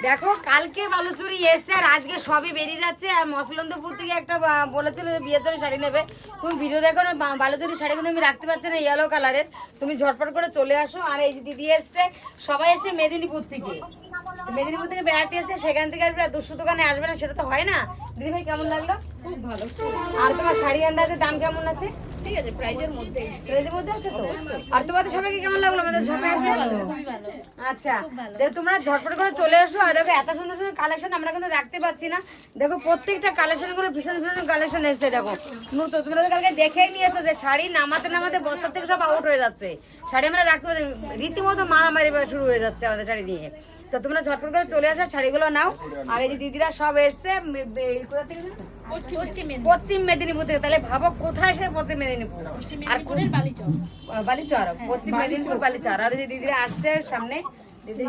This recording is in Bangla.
দেখো কালকে বালুচুরি এসছে আর আজকে সবই বেরিয়ে যাচ্ছে। আর মসলন্দপুর থেকে একটা বলেছিল বিয়ের জন্য শাড়ি নেবে, তুমি ভিডিও দেখো না, বালুচুরি শাড়ি কিন্তু আমি রাখতে পারছি না ইয়েলো কালারের, তুমি ঝটপট করে চলে আসো। আর এই যে দিদি এসছে, সবাই এসছে মেদিনীপুর থেকে, মেদিনীপুর থেকে বেড়াতে এসছে, সেখান থেকে আসবে, আর দুশো দোকানে আসবে না সেটা তো হয় না। দিদি ভাই কেমন লাগলো? খুব ভালো। আর তোমার শাড়ি আন্দাজের দাম কেমন আছে? ঠিক আছে, প্রাইজের মধ্যে। প্রাইজের মধ্যে আছে তো? আর তোমাদের সবাইকে কেমন লাগলো আমাদের শপে এসে? আচ্ছা, তোমরা ঝটপট করে চলে এসো। আর দেখো এত সুন্দর সুন্দর কালেকশন আমরা কিন্তু রাখতে পারছি না। দেখো প্রত্যেকটা কালেকশন গুলো ভীষণ ভীষণ কালেকশন এসেছে। দেখো নতুন, তোমরা তো কালকে দেখেই নিয়েছো যে শাড়ি নামাতে নামাতে বস্তা থেকে সব আউট হয়ে যাচ্ছে। শাড়ি আমরা রাখতে পারছি, রীতিমতো মারামারি শুরু হয়ে যাচ্ছে আমাদের শাড়ি নিয়ে। তো তোমরা ঝটপট করে চলে আসো, শাড়িগুলো নাও। আর এই যে দিদিরা সব এসছে কোথা থেকে? পশ্চিম মেদিনীপুর থেকে। তাহলে ভাবো কোথায় সে পশ্চিম মেদিনীপুর, আর বালিচর, পশ্চিম মেদিনীপুর বালিচর। আর যে দিদিরা আসছে সামনে, দিদি